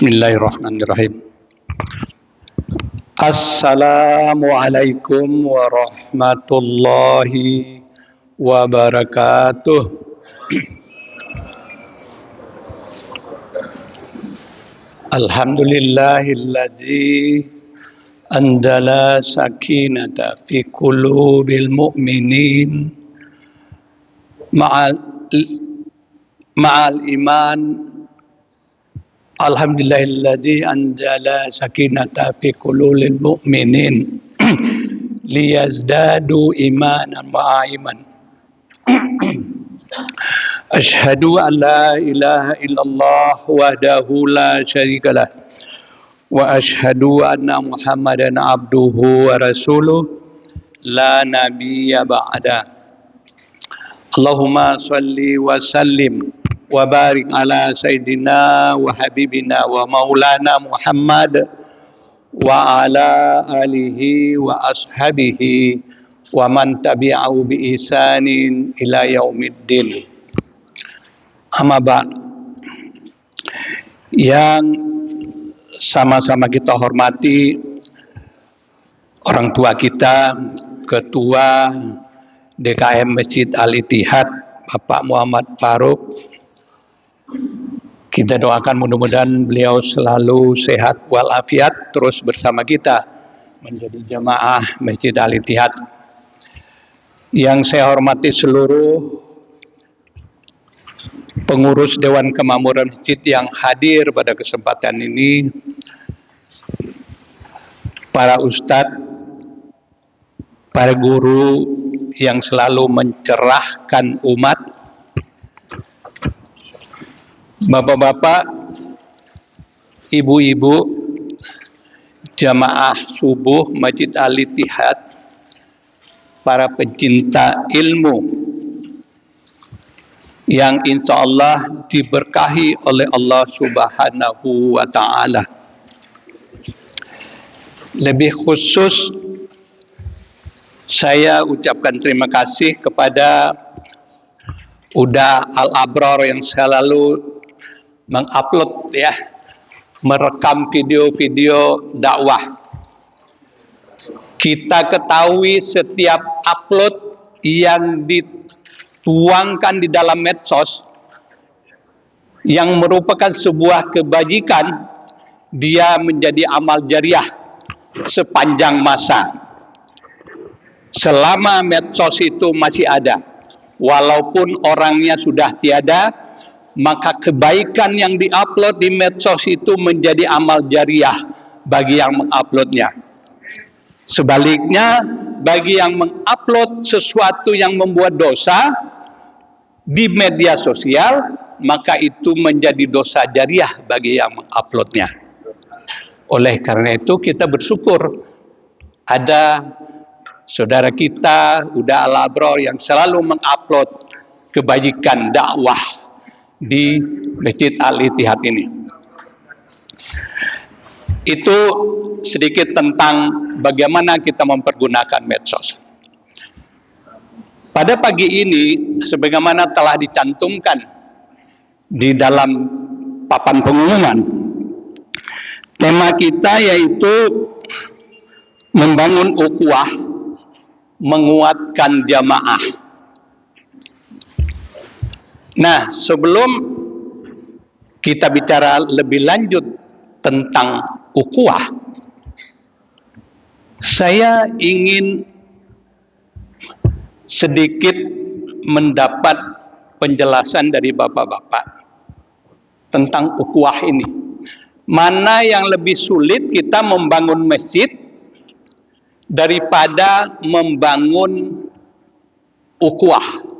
Bismillahirrahmanirrahim. Assalamualaikum warahmatullahi wabarakatuh. Alhamdulillahilladzi anzala sakinata fi qulubil mu'minin ma'al iman. Alhamdulillahilladzi anzala sakinata fi qulubil mu'minin liyazdadu imanan ma'a iman. Asyhadu an la ilaha illallah wahdahu la syarikalah wa asyhadu anna Muhammadan abduhu wa rasuluh la nabiyya ba'da. Allahumma salli wa sallim wa barik ala sayyidina wa habibina wa maulana Muhammad wa ala alihi wa ashabihi wa man tabi'ahu bi ihsanin ila yaumiddin. Amma ba'd. Yang sama-sama kita hormati orang tua kita, Ketua DKM Masjid Al-Ittihad Bapak Muhammad Faruk. Kita doakan mudah-mudahan beliau selalu sehat walafiat terus bersama kita menjadi jamaah Masjid Al-Ittihad. Yang saya hormati seluruh pengurus Dewan Kemakmuran Masjid yang hadir pada kesempatan ini, para ustadz, para guru yang selalu mencerahkan umat, bapak-bapak, ibu-ibu, jamaah subuh Masjid Al-Ittihad, para pecinta ilmu yang insya Allah diberkahi oleh Allah Subhanahu wa Ta'ala. Lebih khusus saya ucapkan terima kasih kepada Uda Al-Abrar yang selalu mengupload merekam video-video dakwah. Kita ketahui setiap upload yang dituangkan di dalam medsos yang merupakan sebuah kebajikan, dia menjadi amal jariah sepanjang masa. Selama medsos itu masih ada, walaupun orangnya sudah tiada, maka kebaikan yang diupload di medsos itu menjadi amal jariah bagi yang menguploadnya. Sebaliknya, bagi yang mengupload sesuatu yang membuat dosa di media sosial, maka itu menjadi dosa jariah bagi yang menguploadnya. Oleh karena itu kita bersyukur ada saudara kita Uda Al-Abrar yang selalu mengupload kebajikan dakwah di Masjid Al-Ittihad ini. Itu sedikit tentang bagaimana kita mempergunakan medsos. Pada pagi ini, sebagaimana telah dicantumkan di dalam papan pengumuman, tema kita yaitu membangun ukhuwah, menguatkan jamaah. Nah, sebelum kita bicara lebih lanjut tentang ukhuwah, saya ingin sedikit mendapat penjelasan dari bapak-bapak tentang ukhuwah ini. Mana yang lebih sulit kita membangun masjid daripada membangun ukhuwah?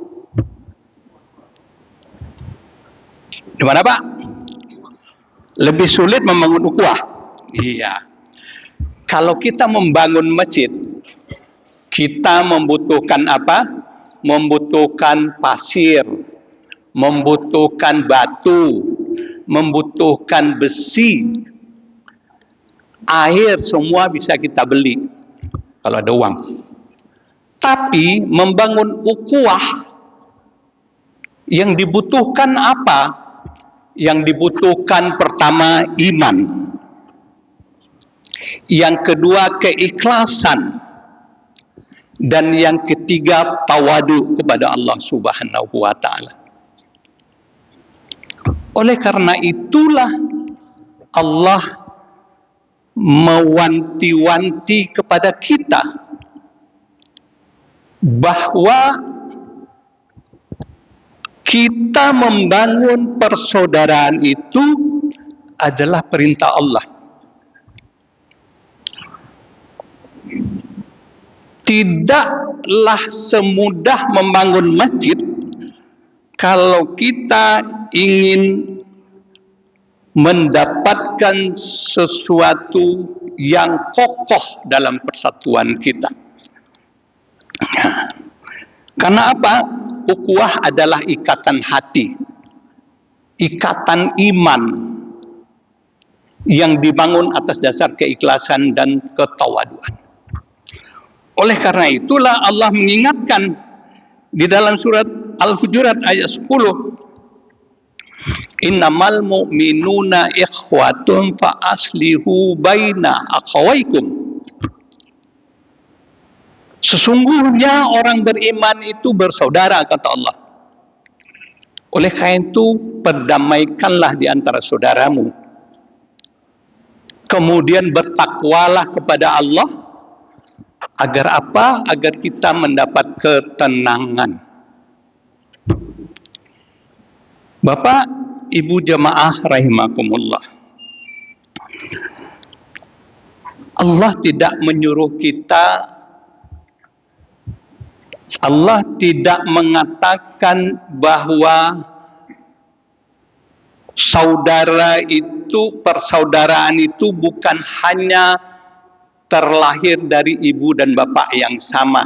Di mana, Pak? Lebih sulit membangun ukhuwah. Iya. Kalau kita membangun masjid, kita membutuhkan apa? Membutuhkan pasir, membutuhkan batu, membutuhkan besi, air, semua bisa kita beli kalau ada uang. Tapi membangun ukhuwah yang dibutuhkan apa? Yang dibutuhkan pertama iman. Yang kedua keikhlasan. Dan yang ketiga tawadu kepada Allah Subhanahu wa taala. Oleh karena itulah Allah mewanti-wanti kepada kita bahwa kita membangun persaudaraan itu adalah perintah Allah. Tidaklah semudah membangun masjid kalau kita ingin mendapatkan sesuatu yang kokoh dalam persatuan kita. Karena apa? Ukhuwah adalah ikatan hati, ikatan iman yang dibangun atas dasar keikhlasan dan ketawaduan. Oleh karena itulah Allah mengingatkan di dalam surat Al-Hujurat ayat 10, innamal mu'minuna ikhwatun fa aslihu baina akhawaykum. Sesungguhnya orang beriman itu bersaudara, kata Allah. Oleh karena itu, perdamaikanlah di antara saudaramu. Kemudian bertakwalah kepada Allah. Agar apa? Agar kita mendapat ketenangan. Bapak, Ibu jemaah rahimakumullah. Allah tidak menyuruh kita, Allah tidak mengatakan bahwa saudara itu, persaudaraan itu bukan hanya terlahir dari ibu dan bapak yang sama.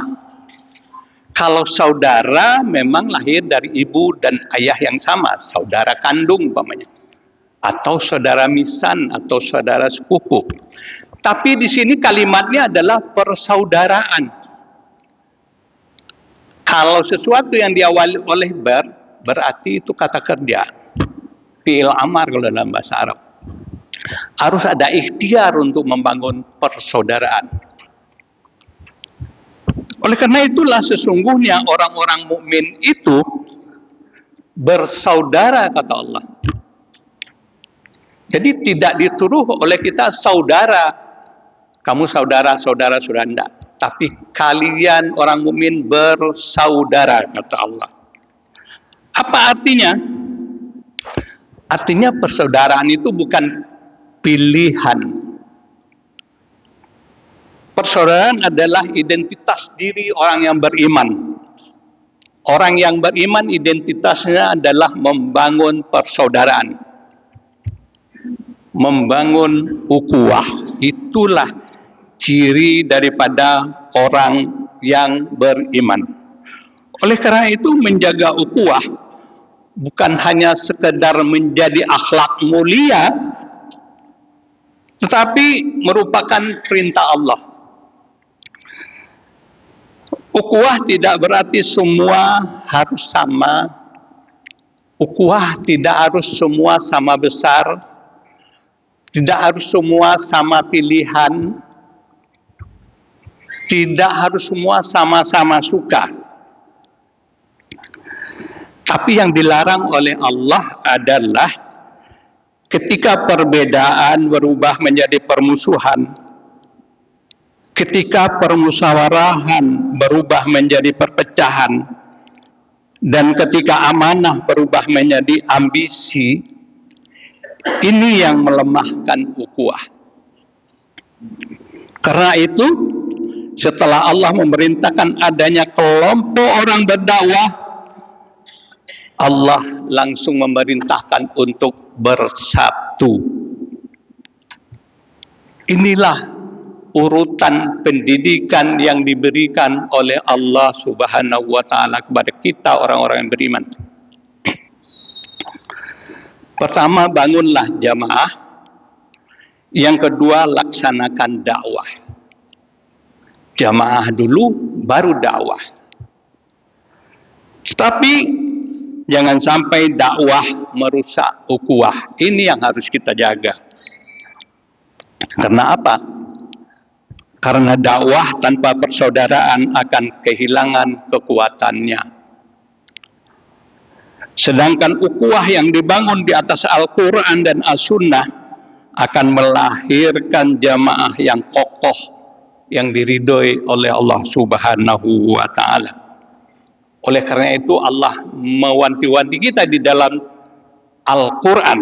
Kalau saudara memang lahir dari ibu dan ayah yang sama, saudara kandung umpamanya, atau saudara misan, atau saudara sepupu. Tapi di sini kalimatnya adalah persaudaraan. Kalau sesuatu yang diawali oleh berarti itu kata kerja, fi'il amar kalau dalam bahasa Arab. Harus ada ikhtiar untuk membangun persaudaraan. Oleh karena itulah sesungguhnya orang-orang mukmin itu bersaudara, kata Allah. Jadi tidak dituduh oleh kita saudara, kamu saudara, saudara, enggak. Tapi kalian orang mukmin bersaudara, kata Allah. Apa artinya? Artinya persaudaraan itu bukan pilihan. Persaudaraan adalah identitas diri orang yang beriman. Orang yang beriman identitasnya adalah membangun persaudaraan, membangun ukhuwah. Itulah ciri daripada orang yang beriman. Oleh karena itu menjaga ukhuwah bukan hanya sekedar menjadi akhlak mulia, tetapi merupakan perintah Allah. Ukhuwah tidak berarti semua harus sama. Ukhuwah tidak harus semua sama besar. Tidak harus semua sama pilihan. Tidak harus semua sama-sama suka. Tapi yang dilarang oleh Allah adalah ketika perbedaan berubah menjadi permusuhan, ketika permusawarahan berubah menjadi perpecahan, dan ketika amanah berubah menjadi ambisi, ini yang melemahkan ukhuwah. Karena itu, setelah Allah memerintahkan adanya kelompok orang berdakwah, Allah langsung memerintahkan untuk bersatu. Inilah urutan pendidikan yang diberikan oleh Allah Subhanahu wa taala kepada kita orang-orang yang beriman. Pertama, bangunlah jamaah. Yang kedua, laksanakan dakwah. Jamaah dulu, baru dakwah. Tapi jangan sampai dakwah merusak ukhuwah. Ini yang harus kita jaga. Karena apa? Karena dakwah tanpa persaudaraan akan kehilangan kekuatannya. Sedangkan ukhuwah yang dibangun di atas Al-Quran dan As-Sunnah akan melahirkan jamaah yang kokoh, yang diridhoi oleh Allah Subhanahu wa Ta'ala. Oleh karena itu Allah mewanti-wanti kita di dalam Al-Quran,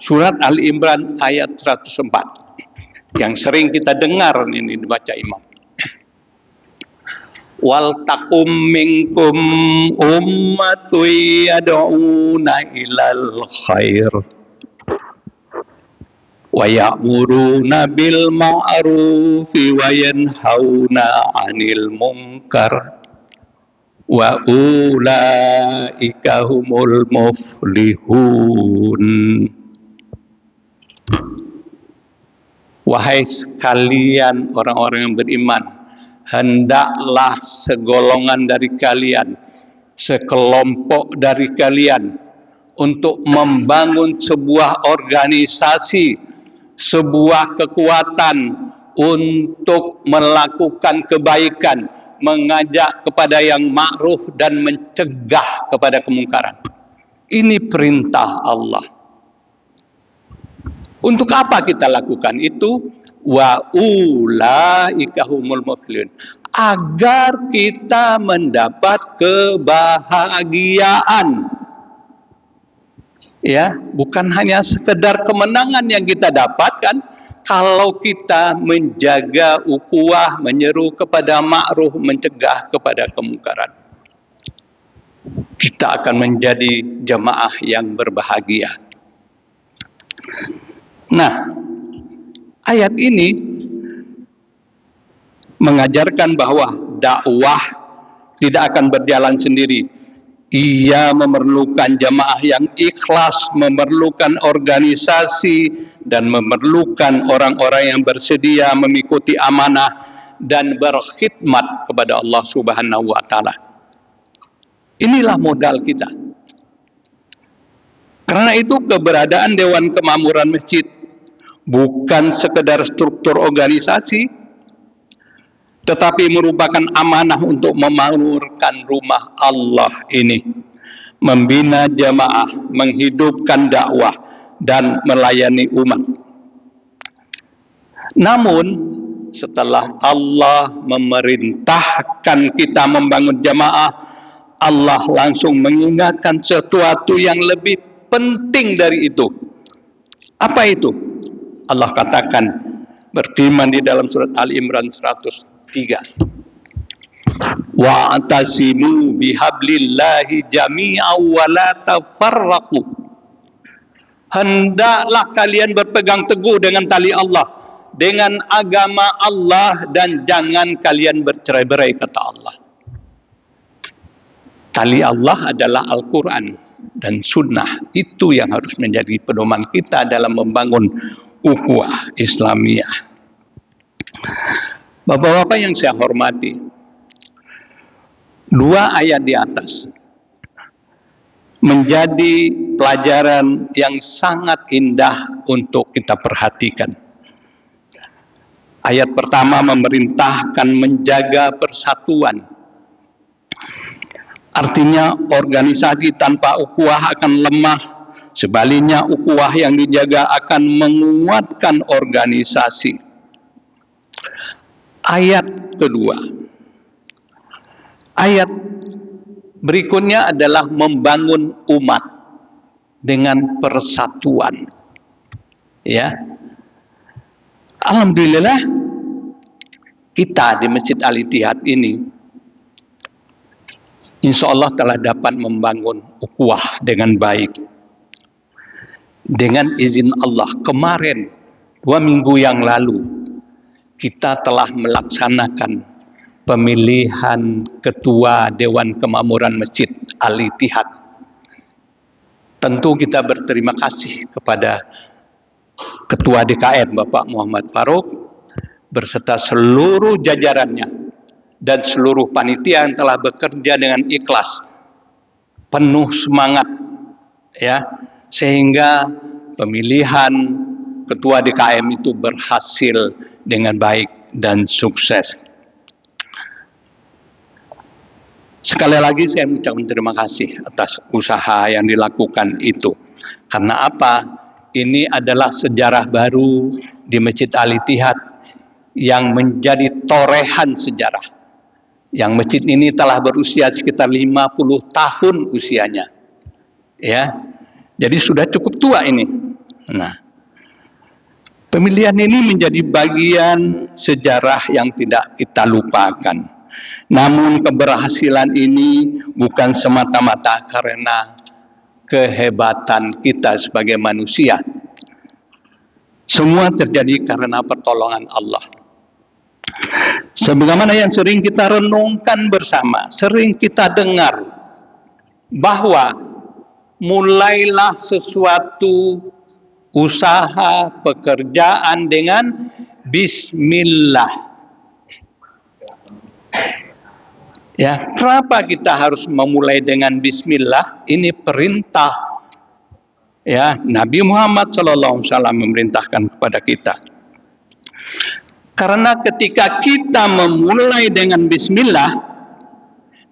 surat Al-Imran ayat 104, yang sering kita dengar ini dibaca imam. Wal takum minkum ummatun yad'una ilal khair wa ya'muruna bil ma'rufi wa yanhauna 'anil munkar wa ulaika humul muflihun. Wahai sekalian orang-orang yang beriman, hendaklah segolongan dari kalian, sekelompok dari kalian untuk membangun sebuah organisasi, sebuah kekuatan untuk melakukan kebaikan, mengajak kepada yang ma'ruf dan mencegah kepada kemungkaran. Ini perintah Allah. Untuk apa kita lakukan itu? Wa ulaika humul muflihun. Agar kita mendapat kebahagiaan. Ya, bukan hanya sekedar kemenangan yang kita dapatkan. Kalau kita menjaga ukhuwah, menyeru kepada ma'ruf, mencegah kepada kemungkaran, kita akan menjadi jamaah yang berbahagia. Nah, ayat ini mengajarkan bahwa dakwah tidak akan berjalan sendiri. Ia memerlukan jamaah yang ikhlas, memerlukan organisasi, dan memerlukan orang-orang yang bersedia mengikuti amanah dan berkhidmat kepada Allah Subhanahu wa Ta'ala. Inilah modal kita. Karena itu keberadaan Dewan Kemakmuran Masjid bukan sekedar struktur organisasi, tetapi merupakan amanah untuk memakmurkan rumah Allah ini, membina jamaah, menghidupkan dakwah, dan melayani umat. Namun, setelah Allah memerintahkan kita membangun jamaah, Allah langsung mengingatkan sesuatu yang lebih penting dari itu. Apa itu? Allah katakan, berfirman di dalam surat Al-Imran 103, wa'tasimu bihablillahi jami'an wa la tafarraqu. Hendaklah kalian berpegang teguh dengan tali Allah, dengan agama Allah, dan jangan kalian bercerai-berai, kata Allah. Tali Allah adalah Al-Quran dan Sunnah. Itu yang harus menjadi pedoman kita dalam membangun ukhuwah Islamiyah. Bapak-bapak yang saya hormati, dua ayat di atas menjadi pelajaran yang sangat indah untuk kita perhatikan. Ayat pertama memerintahkan menjaga persatuan. Artinya organisasi tanpa ukhuwah akan lemah. Sebaliknya ukhuwah yang dijaga akan menguatkan organisasi. Ayat kedua. Ayat berikutnya adalah membangun umat dengan persatuan. Ya. Alhamdulillah kita di Masjid Al-Ittihad ini insya Allah telah dapat membangun ukhuwah dengan baik. Dengan izin Allah, kemarin 2 minggu yang lalu kita telah melaksanakan pemilihan ketua Dewan Kemakmuran Masjid Al-Ittihad. Tentu kita berterima kasih kepada Ketua DKM Bapak Muhammad Farouk berserta seluruh jajarannya dan seluruh panitia yang telah bekerja dengan ikhlas, penuh semangat, ya, sehingga pemilihan ketua DKM itu berhasil dengan baik dan sukses. Sekali lagi saya mengucapkan terima kasih atas usaha yang dilakukan itu. Karena apa? Ini adalah sejarah baru di Masjid Al-Ittihad yang menjadi torehan sejarah. Yang masjid ini telah berusia sekitar 50 tahun usianya. Ya. Jadi sudah cukup tua ini. Nah, pemilihan ini menjadi bagian sejarah yang tidak kita lupakan. Namun keberhasilan ini bukan semata-mata karena kehebatan kita sebagai manusia. Semua terjadi karena pertolongan Allah. Sebagaimana yang sering kita renungkan bersama, sering kita dengar bahwa mulailah sesuatu usaha pekerjaan dengan bismillah. Ya, kenapa kita harus memulai dengan bismillah? Ini perintah. Ya, Nabi Muhammad SAW memerintahkan kepada kita. Karena ketika kita memulai dengan bismillah,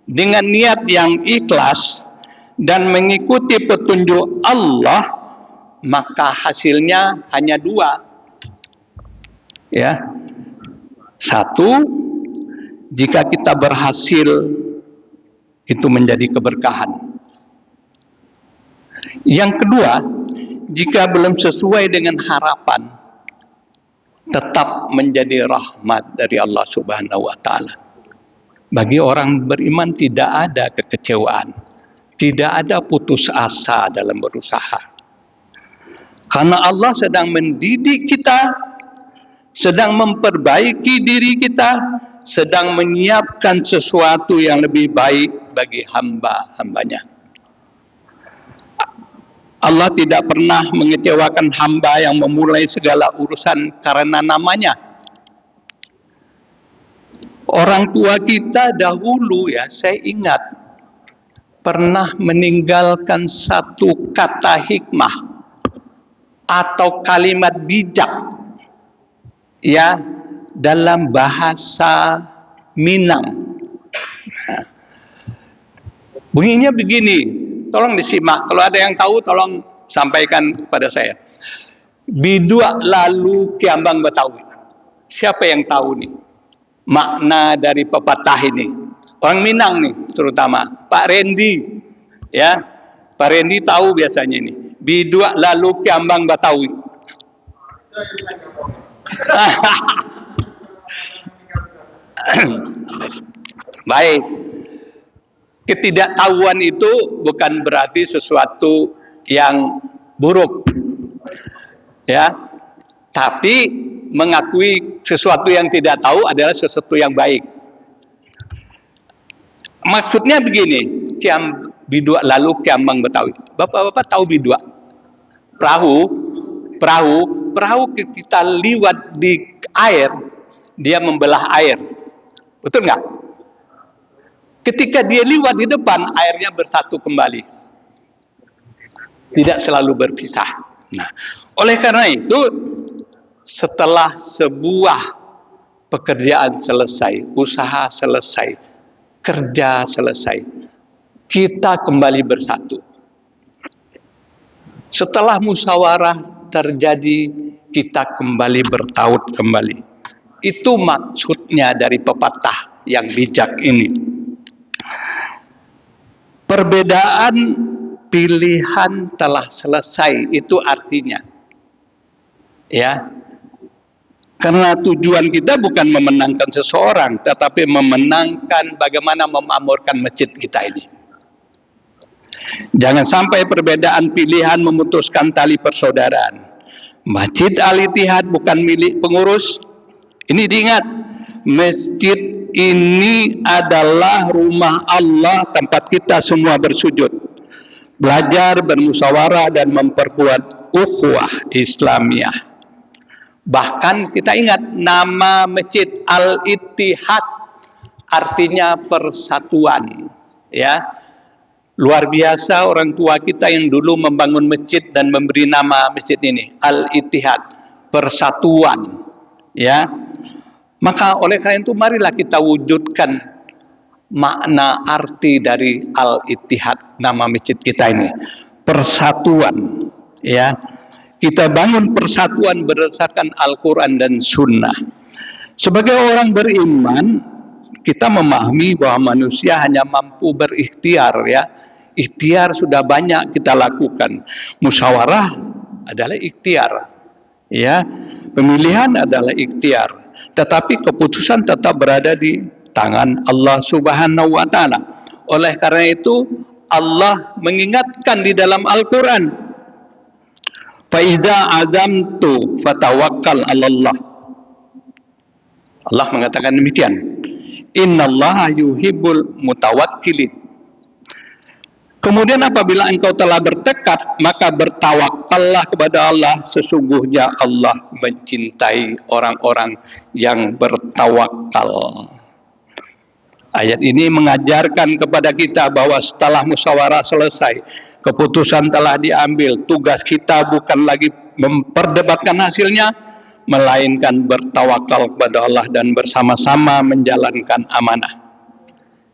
dengan niat yang ikhlas dan mengikuti petunjuk Allah, maka hasilnya hanya dua. Ya. Satu, jika kita berhasil, itu menjadi keberkahan. Yang kedua, jika belum sesuai dengan harapan, tetap menjadi rahmat dari Allah Subhanahu wa Ta'ala. Bagi orang beriman tidak ada kekecewaan, tidak ada putus asa dalam berusaha. Karena Allah sedang mendidik kita, sedang memperbaiki diri kita, sedang menyiapkan sesuatu yang lebih baik bagi hamba-hambanya. Allah tidak pernah mengecewakan hamba yang memulai segala urusan karena namanya. Orang tua kita dahulu, ya, saya ingat, pernah meninggalkan satu kata hikmah atau kalimat bijak, ya, dalam bahasa Minang. Nah, bunyinya begini, tolong disimak. Kalau ada yang tahu, tolong sampaikan kepada saya. Bidua lalu kiambang Betawi. Siapa yang tahu nih makna dari pepatah ini? Orang Minang nih, terutama Pak Rendi, ya, Pak Rendi tahu biasanya ini. Bidua lalu kiambang Betawi. Baik, ketidaktahuan itu bukan berarti sesuatu yang buruk, ya, tapi mengakui sesuatu yang tidak tahu adalah sesuatu yang baik. Maksudnya begini, bidua lalu kiambang Betawi. Bapak-bapak tahu bidua? Perahu kita liwat di air, dia membelah air. Betul nggak? Ketika dia liwat di depan, airnya bersatu kembali. Tidak selalu berpisah. Nah, oleh karena itu, setelah sebuah pekerjaan selesai, usaha selesai, kerja selesai, kita kembali bersatu. Setelah musyawarah terjadi, kita kembali bertaut kembali. Itu maksudnya dari pepatah yang bijak ini. Perbedaan pilihan telah selesai, itu artinya, ya, karena tujuan kita bukan memenangkan seseorang, tetapi memenangkan bagaimana memakmurkan masjid kita ini. Jangan sampai perbedaan pilihan memutuskan tali persaudaraan. Masjid Al-Ittihad bukan milik pengurus. Ini diingat, masjid ini adalah rumah Allah, tempat kita semua bersujud, belajar, bermusyawarah, dan memperkuat ukhuwah Islamiyah. Bahkan kita ingat nama Masjid Al-Ittihad artinya persatuan, ya. Luar biasa orang tua kita yang dulu membangun masjid dan memberi nama masjid ini Al-Ittihad, persatuan, ya. Maka oleh karena itu marilah kita wujudkan makna arti dari Al-Ittihad, nama masjid kita ini, persatuan, ya. Kita bangun persatuan berdasarkan Al-Quran dan Sunnah. Sebagai orang beriman, kita memahami bahwa manusia hanya mampu berikhtiar, ya. Ikhtiar sudah banyak kita lakukan. Musyawarah adalah ikhtiar, ya. Pemilihan adalah ikhtiar. Tetapi keputusan tetap berada di tangan Allah Subhanahu wa taala. Oleh karena itu Allah mengingatkan di dalam Al-Quran, fa iza azamtu fatawakkal 'alallah. Allah mengatakan demikian. Innallaha yuhibbul mutawakkilin. Kemudian apabila engkau telah bertekad, maka bertawakallah kepada Allah. Sesungguhnya Allah mencintai orang-orang yang bertawakal. Ayat ini mengajarkan kepada kita bahwa setelah musyawarah selesai, keputusan telah diambil, tugas kita bukan lagi memperdebatkan hasilnya, melainkan bertawakal kepada Allah dan bersama-sama menjalankan amanah.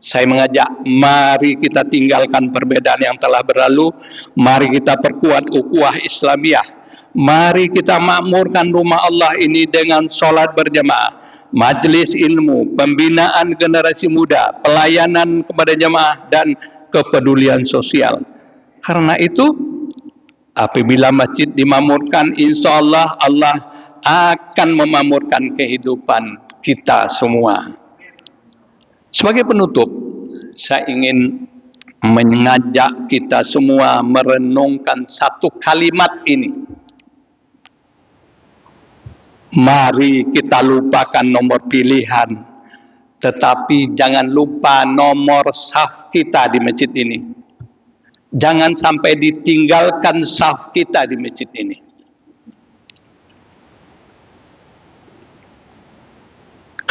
Saya mengajak, mari kita tinggalkan perbedaan yang telah berlalu, mari kita perkuat ukhuwah Islamiyah, mari kita makmurkan rumah Allah ini dengan sholat berjamaah, majelis ilmu, pembinaan generasi muda, pelayanan kepada jamaah, dan kepedulian sosial. Karena itu, apabila masjid dimakmurkan, insya Allah Allah akan memakmurkan kehidupan kita semua. Sebagai penutup, saya ingin mengajak kita semua merenungkan satu kalimat ini. Mari kita lupakan nomor pilihan, tetapi jangan lupa nomor saf kita di masjid ini. Jangan sampai ditinggalkan saf kita di masjid ini.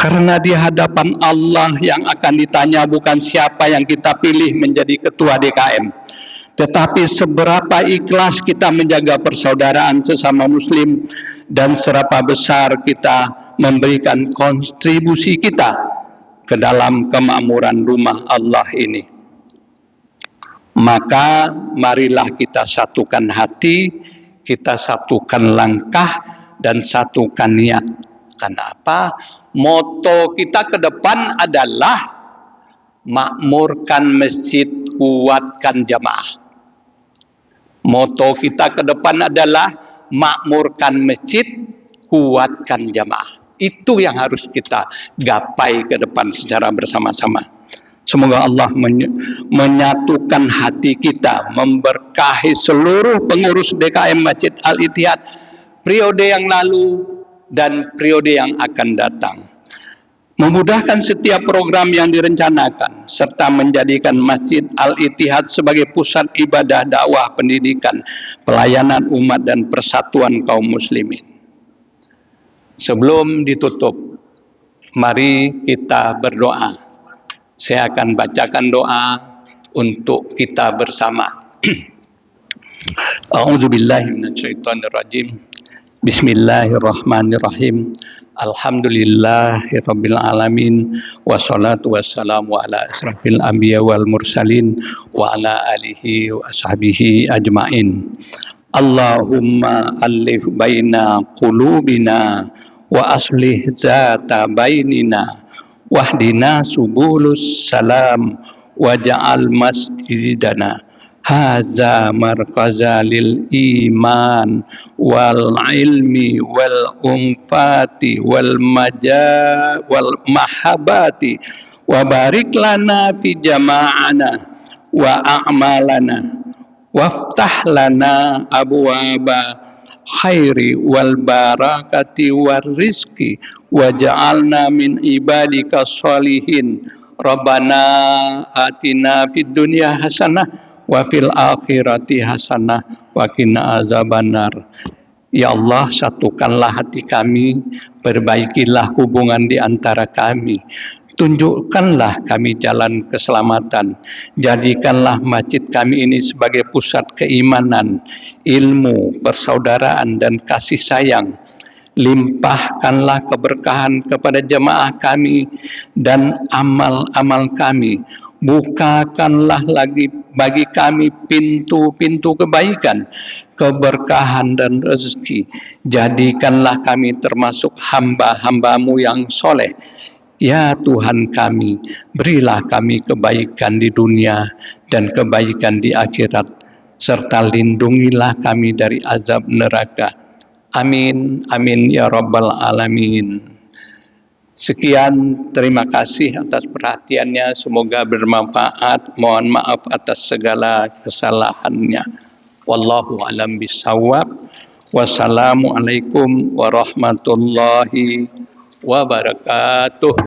Karena di hadapan Allah yang akan ditanya bukan siapa yang kita pilih menjadi ketua DKM, tetapi seberapa ikhlas kita menjaga persaudaraan sesama muslim dan seberapa besar kita memberikan kontribusi kita ke dalam kemakmuran rumah Allah ini. Maka marilah kita satukan hati, kita satukan langkah, dan satukan niat. Karena apa? Moto kita ke depan adalah makmurkan masjid, kuatkan jamaah. Moto kita ke depan adalah makmurkan masjid, kuatkan jamaah. Itu yang harus kita gapai ke depan secara bersama-sama. Semoga Allah menyatukan hati kita, memberkahi seluruh pengurus DKM Masjid Al-Ittihad periode yang lalu dan periode yang akan datang. Memudahkan setiap program yang direncanakan, serta menjadikan Masjid Al-Ittihad sebagai pusat ibadah, dakwah, pendidikan, pelayanan umat dan persatuan kaum muslimin. Sebelum ditutup, mari kita berdoa. Saya akan bacakan doa untuk kita bersama. A'udzubillahi minasyaitonirrajim. Bismillahirrahmanirrahim. Alhamdulillahirabbil alamin, wassalatu wassalamu ala asrafil anbiya wal mursalin wa ala alihi wa ashabihi ajmain. Allahumma alif baina qulubina wa aslih zata bainina wahdina subulus salam waj'al masjidana hadza markaza lil iman wal ilmi wal umfati wal mahabati wa barik lana fi jama'ana wa a'malana waftah lana abwaba khairi wal barakati war rizki waj'alna min ibadika sholihin. Rabbana atina fid dunya hasanah wa fil akhirati hasanah wa qina azabannar. Ya Allah, satukanlah hati kami, perbaikilah hubungan di antara kami, Tunjukkanlah kami jalan keselamatan. Jadikanlah masjid kami ini sebagai pusat keimanan, ilmu, persaudaraan, dan kasih sayang. Limpahkanlah keberkahan kepada jemaah kami dan amal-amal kami. Bukakanlah lagi bagi kami pintu-pintu kebaikan, keberkahan dan rezeki. Jadikanlah kami termasuk hamba-hamba-Mu yang soleh. Ya Tuhan kami, berilah kami kebaikan di dunia dan kebaikan di akhirat, serta lindungilah kami dari azab neraka. Amin, amin ya rabbal alamin. Sekian, terima kasih atas perhatiannya, semoga bermanfaat. Mohon maaf atas segala kesalahannya. Wallahu a'lam bishawab. Wassalamualaikum warahmatullahi wabarakatuh.